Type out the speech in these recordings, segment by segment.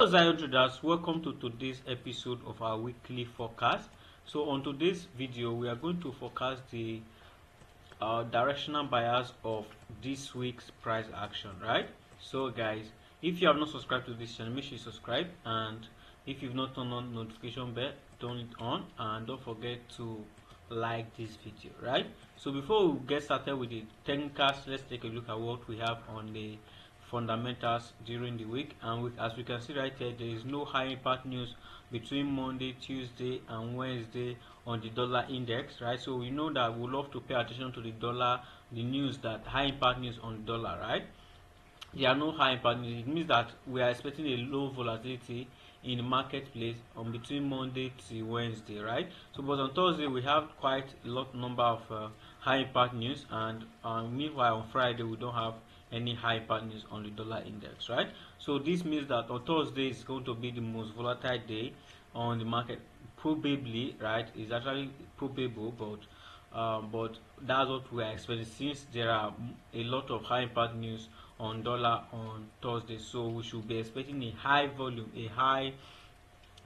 Zion traders, welcome to today's episode of our weekly forecast. So on today's video we are going to forecast the directional bias of this week's price action, right? So guys, if you have not subscribed to this channel, make sure you subscribe, and if you've not turned on notification bell, turn it on, and don't forget to like this video, right? So before we get started with the technicals, let's take a look at what we have on the fundamentals during the week. And as we can see right here, there is no high impact news between Monday, Tuesday and Wednesday on the dollar index, right? So we know that we love to pay attention to the dollar, the news, that high impact news on the dollar, right? There are no high impact news. It means that we are expecting a low volatility in the marketplace on between Monday to Wednesday, right? So but on Thursday we have quite a lot number of high impact news, and meanwhile on Friday we don't have any high impact news on the dollar index, right? So this means that on Thursday is going to be the most volatile day on the market, probably, right? It's actually probable, but that's what we are expecting, since there are a lot of high impact news on dollar on Thursday. So we should be expecting a high volume, a high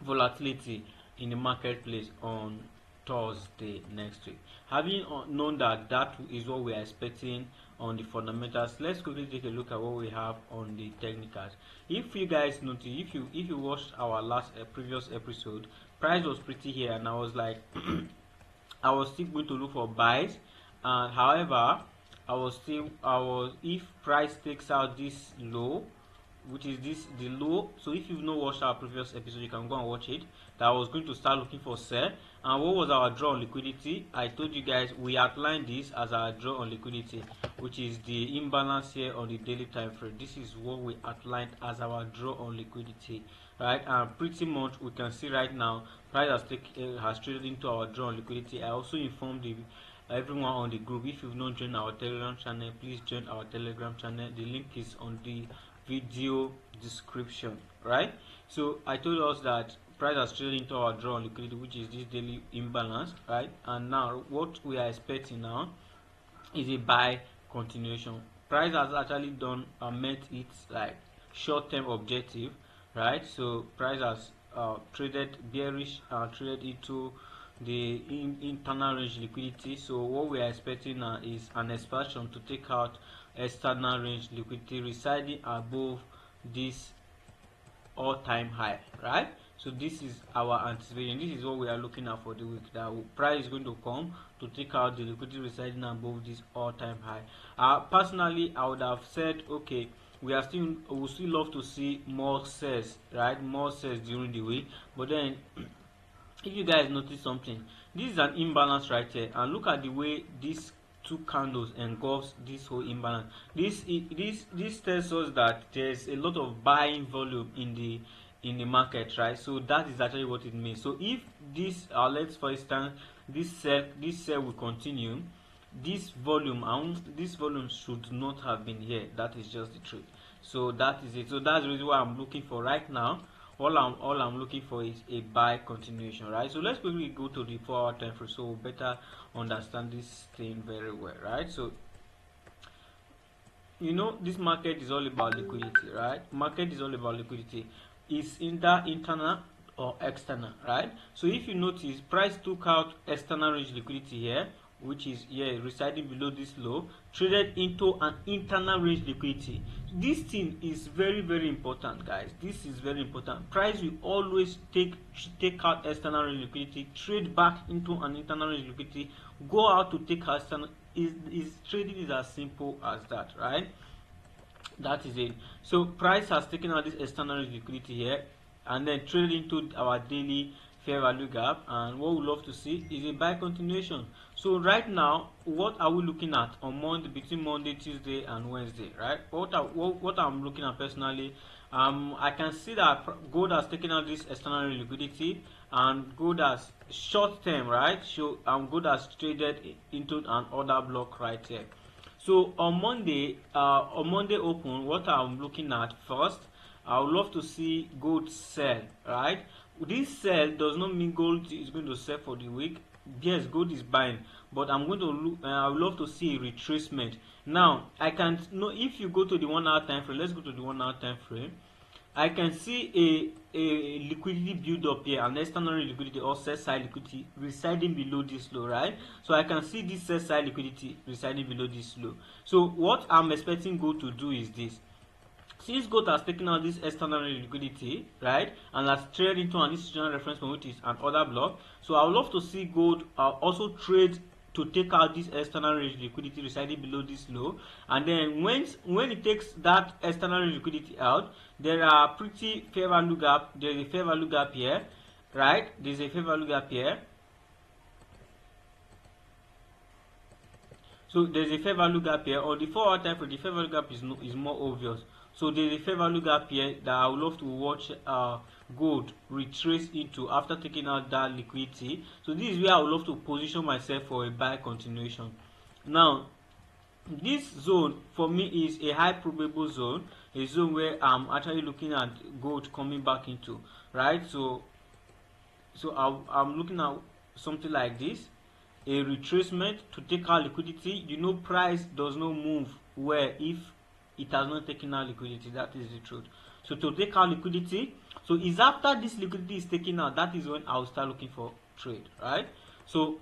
volatility in the marketplace on Thursday next week. Having known that that is what we are expecting on the fundamentals, let's quickly take a look at what we have on the technicals. If you guys notice, if you watched our previous episode, price was pretty here, and I was like I was still going to look for buys, and however if price takes out this low, which is the low. So if you've not watched our previous episode, you can go and watch it. That I was going to start looking for sell. And what was our draw on liquidity? I told you guys we outlined this as our draw on liquidity, which is the imbalance here on the daily time frame. This is what we outlined as our draw on liquidity, right? And pretty much we can see right now price has traded into our draw on liquidity. I also informed everyone on the group. If you've not joined our Telegram channel, please join our Telegram channel. The link is on the video description, right? So I told us that price has traded into our draw on liquidity, which is this daily imbalance, right? And now what we are expecting now is a buy continuation. Price has actually done met its like short-term objective, right? So price has traded bearish, traded into the internal range liquidity. So what we are expecting now is an expansion to take out external range liquidity residing above this all-time high, right? So this is our anticipation. This is what we are looking at for the week, that price is going to come to take out the liquidity residing above this all-time high. Personally, I would have said, okay, we still love to see more sales, right? More sales during the week. But then if you guys notice something, this is an imbalance right here, and look at the way these two candles engulfs this whole imbalance. This tells us that there's a lot of buying volume in the market, right? So that is actually what it means. So if this let's for instance this sell will continue, this volume should not have been here. That is just the truth. So that is it. So that's the reason why I'm looking for right now. All I'm looking for is a buy continuation, right? So let's quickly go to the 4-hour time frame so we'll better understand this thing very well, right? So you know, this market is all about liquidity, right? Market is all about liquidity. It's either internal or external, right? So if you notice, price took out external range liquidity here, which is here residing below this low, traded into an internal range liquidity. This thing is very, very important, guys. This is very important. Price will always take out external range liquidity, trade back into an internal range liquidity, go out to take out external. Trading is as simple as that, right? That is it. So price has taken out this external range liquidity here and then traded into our daily fair value gap, and what we love to see is a buy continuation. So right now, what are we looking at on Monday, between Monday, Tuesday and Wednesday, right? What I'm looking at personally, I can see that gold has taken out this external liquidity, and gold has short term, right? So gold has traded into an order block right here. So on Monday open, what I'm looking at first, I would love to see gold sell, right? This sell does not mean gold is going to sell for the week. Yes, gold is buying, but I'm going to look. I would love to see a retracement. Now I can't know if you go to the 1 hour time frame. Let's go to the 1 hour time frame. I can see a liquidity build up here, an external liquidity or sell side liquidity residing below this low, right? So I can see this sell side liquidity residing below this low. So what I'm expecting gold to do is this. Since gold has taken out this external liquidity, right, and has traded into an institutional reference point, which is an order block, so I would love to see gold also trade to take out this external liquidity residing below this low, and then when it takes that external liquidity out, there are pretty fair value gap. There's a fair value gap here, right? There's a fair value gap here. So there's a fair value gap here. On the 4-hour time frame, the fair value gap is more obvious. So there's a fair value gap here that I would love to watch gold retrace into after taking out that liquidity. So this is where I would love to position myself for a buy continuation. Now, this zone for me is a high probable zone, a zone where I'm actually looking at gold coming back into, right? So I'm looking at something like this, a retracement to take out liquidity. You know, price does not move where if it has not taken out liquidity. That is the truth. So to take out liquidity, so is after this liquidity is taken out, that is when I'll start looking for trade, right? So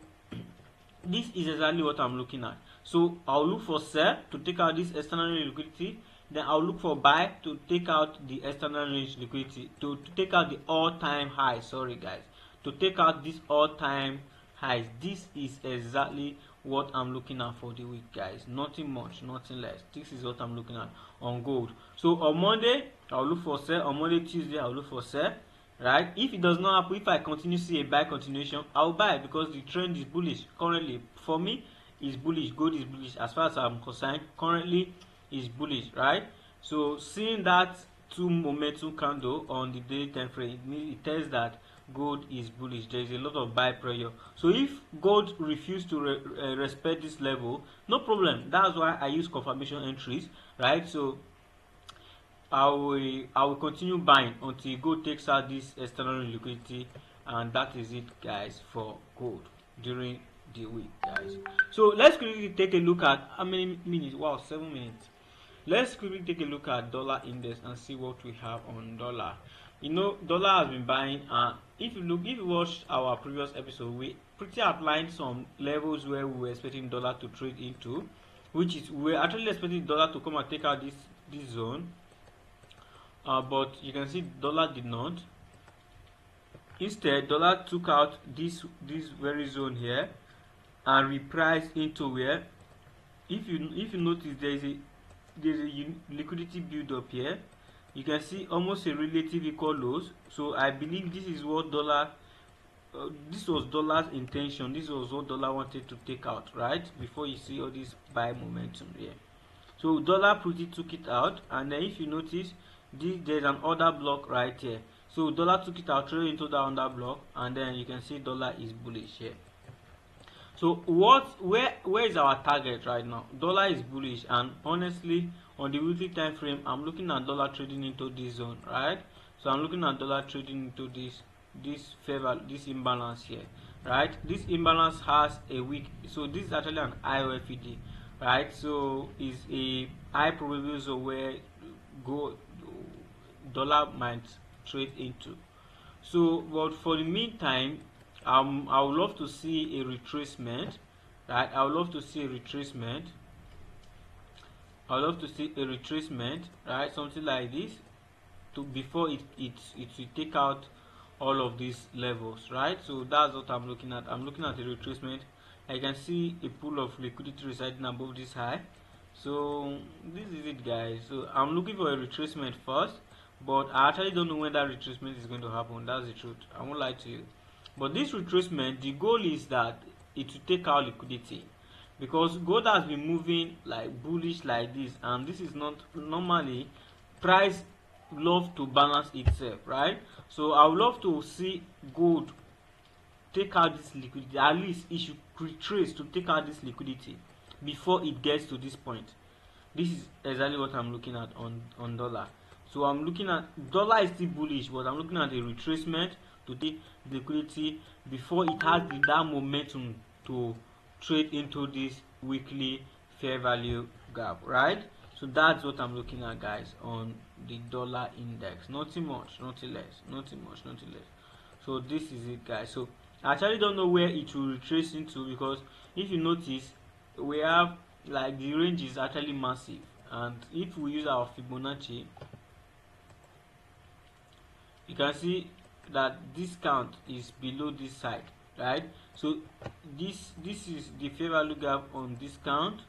this is exactly what I'm looking at. So I'll look for sell to take out this external liquidity, then I'll look for buy to take out the external range liquidity, to take out the all-time high. Sorry guys, to take out this all-time highs. This is exactly what I'm looking at for the week, guys. Nothing much, nothing less. This is what I'm looking at on gold. So on Monday I'll look for sell, on Monday, Tuesday I'll look for sell, right? If it does not happen, if I continue to see a buy continuation, I'll buy because the trend is bullish currently. For me, is bullish. Gold is bullish as far as I'm concerned. Currently is bullish, right? So seeing that two momentum candle on the daily time frame, it tells that gold is bullish. There is a lot of buy pressure. So if gold refuses to respect this level, no problem. That's why I use confirmation entries, right? So I will continue buying until gold takes out this external liquidity, and that is it, guys, for gold during the week, guys. So let's quickly take a look at how many minutes. Wow, 7 minutes. Let's quickly take a look at dollar index and see what we have on dollar. You know, dollar has been buying. If you watched our previous episode, we pretty outlined some levels where we were expecting dollar to trade into, which is we're actually expecting dollar to come and take out this zone. But you can see dollar did not. Instead, dollar took out this very zone here and repriced into where, if you notice, there's a liquidity build up here. You can see almost a relative equal lows. So I believe this is what dollar this was dollar's intention. This was what dollar wanted to take out, right? Before you see all this buy momentum here. So dollar pretty took it out, and then if you notice, there's an order block right here. So dollar took it out, traded into the order block, and then you can see dollar is bullish here. So where is our target right now? Dollar is bullish, and honestly on the weekly time frame I'm looking at dollar trading into this zone, right? So I'm looking at dollar trading into this imbalance here, right? This imbalance has a weak, so this is actually an IOFED, right? So is a high probability zone where dollar might trade into. So but for the meantime, I would love to see a retracement, right? I would love to see a retracement. I would love to see a retracement, right? Something like this, to before it will take out all of these levels, right? So that's what I'm looking at. I'm looking at a retracement. I can see a pool of liquidity residing above this high. So this is it, guys. So I'm looking for a retracement first, but I actually don't know when that retracement is going to happen. That's the truth. I won't lie to you. But this retracement, the goal is that it will take out liquidity, because gold has been moving like bullish like this, and this is not normally price love to balance itself, right? So I would love to see gold take out this liquidity. At least it should retrace to take out this liquidity before it gets to this point. This is exactly what I'm looking at on dollar. So I'm looking at dollar is still bullish, but I'm looking at a retracement to take liquidity before it has that momentum to trade into this weekly fair value gap, right? So that's what I'm looking at, guys, on the dollar index. Nothing much, nothing less, nothing much, nothing less. So this is it, guys. So I actually don't know where it will retrace into, because if you notice, we have like the range is actually massive, and if we use our Fibonacci, you can see that this count is below this side, right? So this is the fair value gap on this count.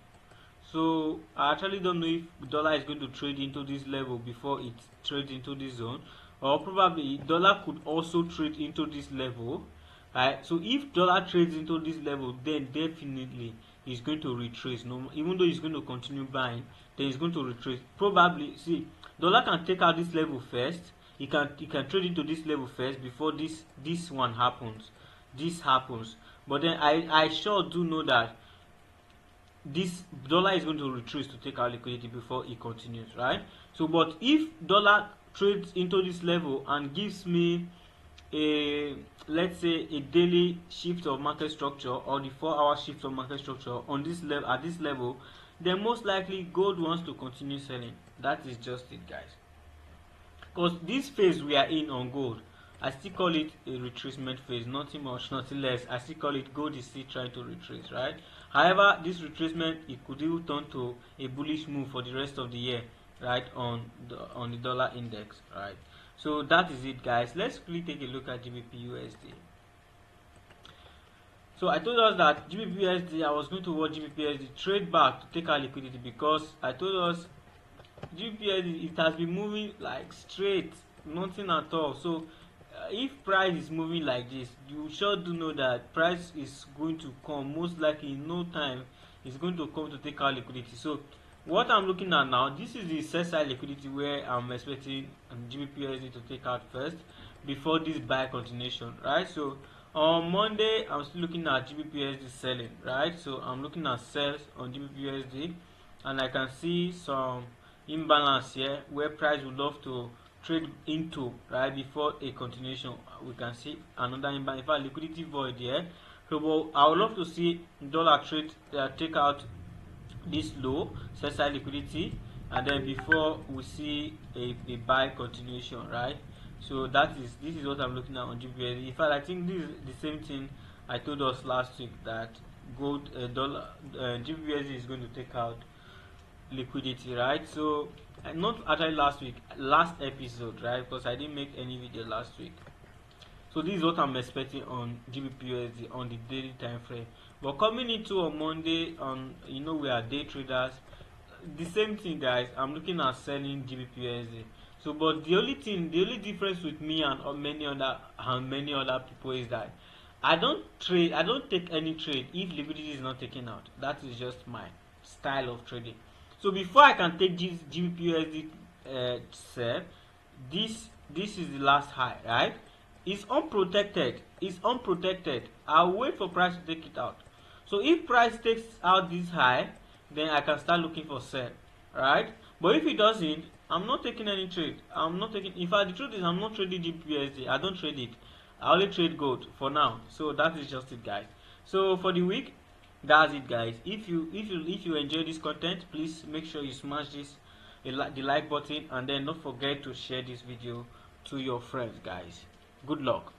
So I actually don't know if dollar is going to trade into this level before it trades into this zone, or probably dollar could also trade into this level, right? So if dollar trades into this level, then definitely it's going to retrace. No, even though it's going to continue buying, then it's going to retrace. Probably, see, dollar can take out this level first. It can trade into this level first before this one happens. This happens, but then I sure do know that this dollar is going to retrace to take out liquidity before it continues, right? So but if dollar trades into this level and gives me a, let's say, a daily shift of market structure, or the 4-hour shift of market structure on this level, at this level, then most likely gold wants to continue selling. That is just it, guys. Because this phase we are in on gold, I still call it a retracement phase, nothing much, nothing less. I still call it gold is still trying to retrace, right? However, this retracement, it could even turn to a bullish move for the rest of the year, right, on the dollar index, right? So that is it, guys. Let's quickly take a look at GBPUSD. So I told us that GBPUSD, I was going to watch GBPUSD trade back to take out liquidity, because I told us GBPUSD, it has been moving like straight, nothing at all. So if price is moving like this, you sure do know that price is going to come, most likely in no time it's going to come to take out liquidity. So what I'm looking at now, this is the sell side liquidity where I'm expecting GBPUSD to take out first before this buy continuation, right? So on Monday I'm still looking at GBPUSD selling, right? So I'm looking at sales on GBPUSD, and I can see some imbalance here where price would love to trade into, right, before a continuation. We can see another imbalance, in fact liquidity void here. So but I would love to see dollar trade take out this low, sell side liquidity, and then before we see a buy continuation, right? So this is what I'm looking at on GBPUSD. In fact, I think this is the same thing I told us last week, that gold dollar GBPUSD is going to take out liquidity, right? So not actually last week, last episode, right? Because I didn't make any video last week. So this is what I'm expecting on GBPUSD on the daily time frame. But coming into on Monday, you know, we are day traders, the same thing, guys. I'm looking at selling GBPUSD. So but the only difference with me and many other people is that I don't take any trade if liquidity is not taken out. That is just my style of trading. So before I can take GBPUSD sell, this is the last high, right? It's unprotected. I'll wait for price to take it out. So if price takes out this high, then I can start looking for sell, right? But if it doesn't, I'm not taking any trade. In fact, the truth is I'm not trading GBPUSD. I don't trade it. I only trade gold for now. So that is just it, guys. So for the week, that's it, guys. If you enjoy this content, please make sure you smash the like button, and then don't forget to share this video to your friends, guys. Good luck.